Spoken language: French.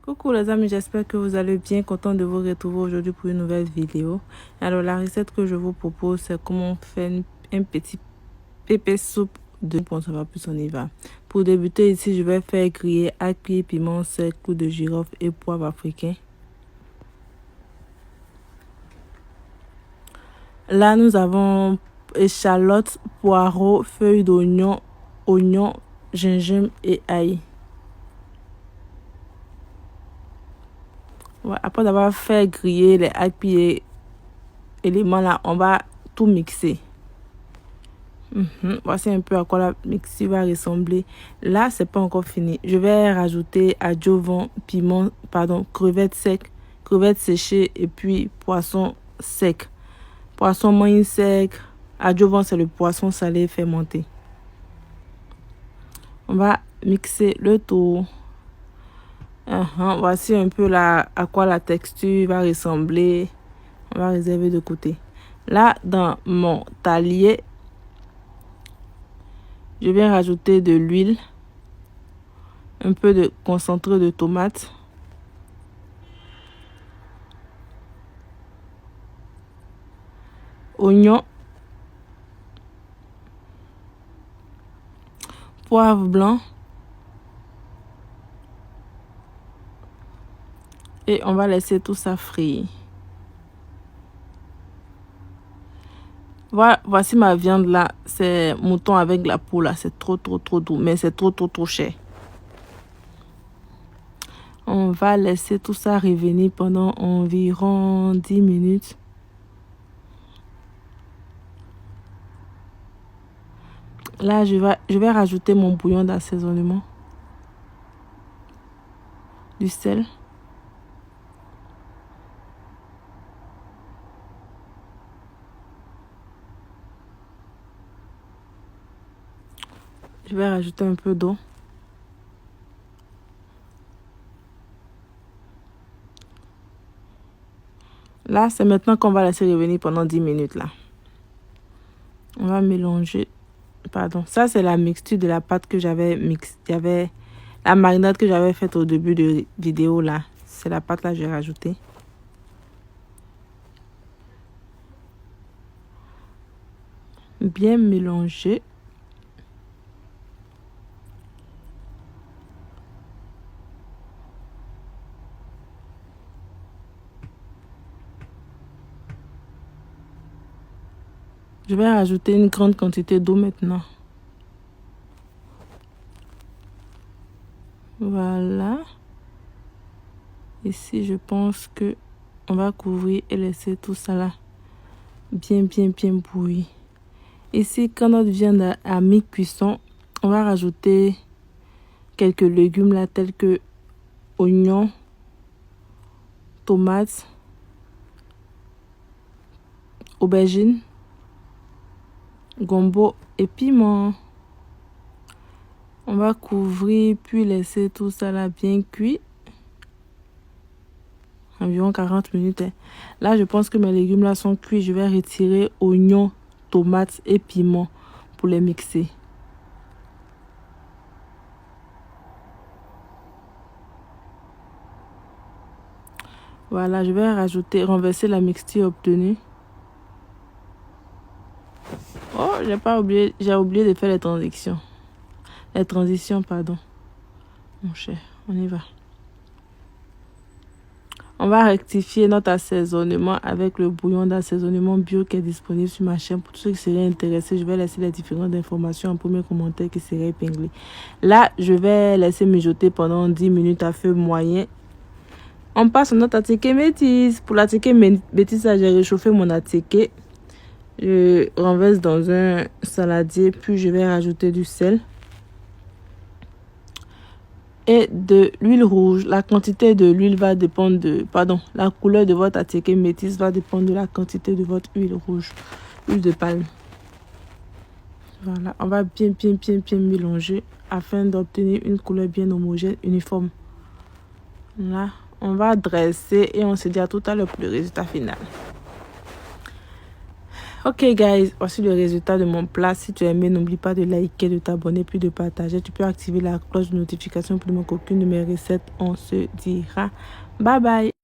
Coucou les amis, j'espère que vous allez bien, content de vous retrouver aujourd'hui pour une nouvelle vidéo. Alors la recette que je vous propose, c'est comment faire un petit pépé soupe de bon, ça va plus, on y va. Pour débuter ici, je vais faire griller ail, piment sec, clou de girofle et poivre africain. Là, nous avons échalotes, poireaux, feuilles d'oignon, oignons, gingembre et ail. Ouais, après avoir fait griller les ail et éléments là, on va tout mixer. Voici un peu à quoi la mixture va ressembler. Là, c'est pas encore fini. Je vais rajouter adjuvant, crevettes secs, crevettes séchées et puis poisson sec. Poisson moyen sec. Adjuvant, c'est le poisson salé fermenté. On va mixer le tout. Voici un peu à quoi la texture va ressembler. On va réserver de côté. Là, dans mon talier, je vais rajouter de l'huile, un peu de concentré de tomate, oignon, poivre blanc et on va laisser tout ça frire. Voici ma viande là, c'est mouton avec la peau là, c'est trop doux, mais c'est trop cher. On va laisser tout ça revenir pendant environ 10 minutes. Là, je vais rajouter mon bouillon d'assaisonnement, du sel, je vais rajouter un peu d'eau. Là, c'est maintenant qu'on va laisser revenir pendant 10 minutes là. On va mélanger. Ça c'est la mixture de la pâte que j'avais mixée. La marinade que j'avais faite au début de vidéo là. C'est la pâte là que j'ai rajoutée. Bien mélanger. Je vais rajouter une grande quantité d'eau maintenant. Voilà. Ici, je pense que on va couvrir et laisser tout ça là bien bouillir. Ici, quand notre viande a mi-cuisson, on va rajouter quelques légumes là tels que oignons, tomates, aubergines, gombo et piment. On va couvrir puis laisser tout ça là bien cuit. Environ 40 minutes. Là, je pense que mes légumes là sont cuits. Je vais retirer oignons, tomates et piment pour les mixer. Voilà, je vais renverser la mixture obtenue. Oh, j'ai oublié de faire les transitions. Mon cher, on y va. On va rectifier notre assaisonnement avec le bouillon d'assaisonnement bio qui est disponible sur ma chaîne. Pour tous ceux qui seraient intéressés, je vais laisser les différentes informations en premier commentaire qui serait épinglé. Là, je vais laisser mijoter pendant 10 minutes à feu moyen. On passe à notre attiqué métis. Pour l'attiqué métis, j'ai réchauffé mon attiqué. Je renverse dans un saladier, puis je vais rajouter du sel et de l'huile rouge. La quantité de l'huile va dépendre la couleur de votre attiqué métis va dépendre de la quantité de votre huile rouge, huile de palme. Voilà, on va bien mélanger afin d'obtenir une couleur bien homogène, uniforme. Là, on va dresser et on se dit à tout à l'heure pour le résultat final. Ok guys, voici le résultat de mon plat. Si tu as aimé, n'oublie pas de liker, de t'abonner, puis de partager. Tu peux activer la cloche de notification pour ne manquer aucune de mes recettes. On se dira bye bye.